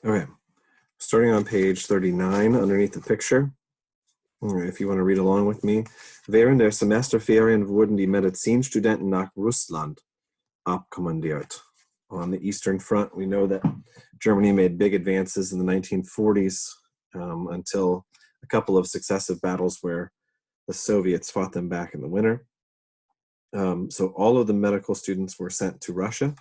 Okay, starting on page 39 underneath the picture. If you want to read along with me. Während der Semesterferien wurden die Medizinstudenten nach Russland abkommandiert. On the Eastern Front, we know that Germany made big advances in the 1940s until a couple of successive battles where the Soviets fought them back in the winter. So all of the medical students were sent to Russia.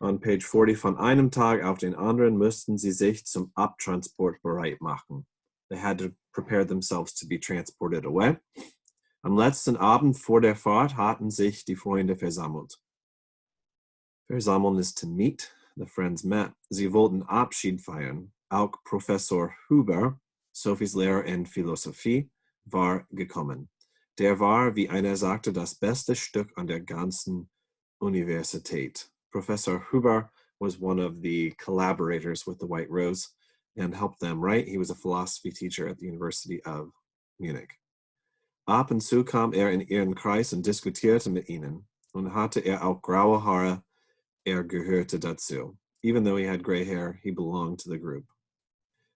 On page 40, von einem Tag auf den anderen mussten sie sich zum Abtransport bereit machen. They had to prepare themselves to be transported away. Am letzten Abend vor der Fahrt hatten sich die Freunde versammelt. Versammeln is to meet. The friends met. Sie wollten Abschied feiern. Auch Professor Huber, Sophies Lehrer in Philosophie, war gekommen. Der war, wie einer sagte, das beste Stück an der ganzen Universität. Professor Huber was one of the collaborators with the Weisse Rose and helped them write. He was a philosophy teacher at the University of Munich. Ab und zu kam in ihren Kreis und diskutierte mit ihnen. Und hatte auch graue Haare, gehörte dazu. Even though he had gray hair, he belonged to the group.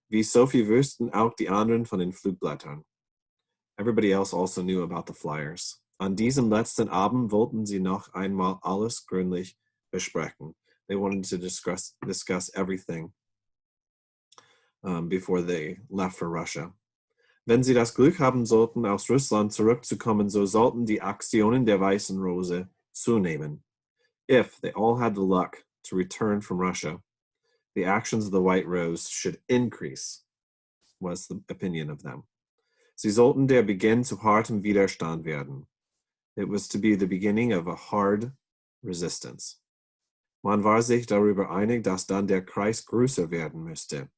Wie Sophie wussten auch die anderen von den Flugblättern. Everybody else also knew about the flyers. An diesem letzten Abend wollten sie noch einmal alles gründlich besprechen. They wanted to discuss everything before they left for Russia. Wenn sie das Glück haben sollten, aus Russland zurückzukommen, so sollten die Aktionen der Weißen Rose zunehmen. If they all had the luck to return from Russia, the actions of the White Rose should increase, was the opinion of them. Sie sollten der Beginn zu hartem Widerstand werden. It was to be the beginning of a hard resistance. Man war sich darüber einig, dass dann der Kreis größer werden müsste.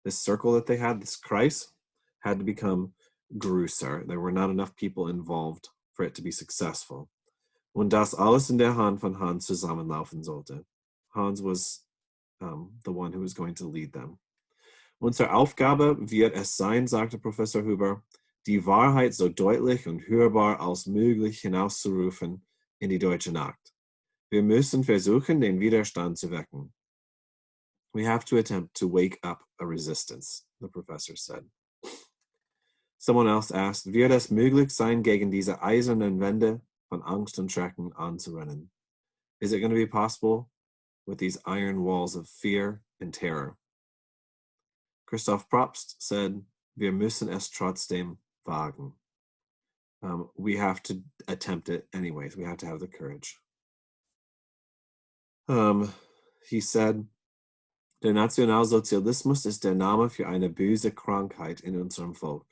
This circle that they had, this Kreis, had to become größer. There were not enough people involved for it to be successful. Und das alles in der Hand von Hans zusammenlaufen sollte. Hans was the one who was going to lead them. Unsere Aufgabe wird es sein, sagte Professor Huber, die Wahrheit so deutlich und hörbar als möglich hinauszurufen in die deutsche Nacht. Wir müssen versuchen, den Widerstand zu wecken. We have to attempt to wake up a resistance, the professor said. Someone else asked, wird es möglich sein, gegen diese eisernen Wände von Angst und Schrecken anzurennen? Is it going to be possible with these iron walls of fear and terror? Christoph Probst said, wir müssen es trotzdem wagen. We have to attempt it anyways. We have to have the courage. He said, der Nationalsozialismus ist der Name für eine böse Krankheit in unserem Volk.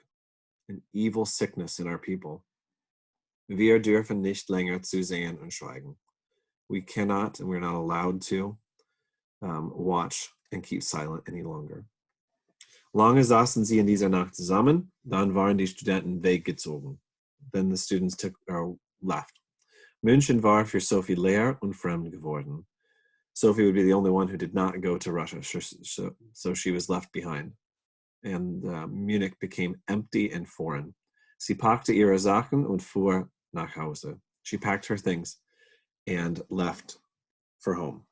An evil sickness in our people. Wir dürfen nicht länger zusehen und schweigen. We cannot and we're not allowed to watch and keep silent any longer. Lange saßen sie in dieser Nacht zusammen, dann waren die Studenten weggezogen. Then the students left. München war für Sophie leer und fremd geworden. Sophie would be the only one who did not go to Russia, so she was left behind. And Munich became empty and foreign. Sie packte ihre Sachen und fuhr nach Hause. She packed her things and left for home.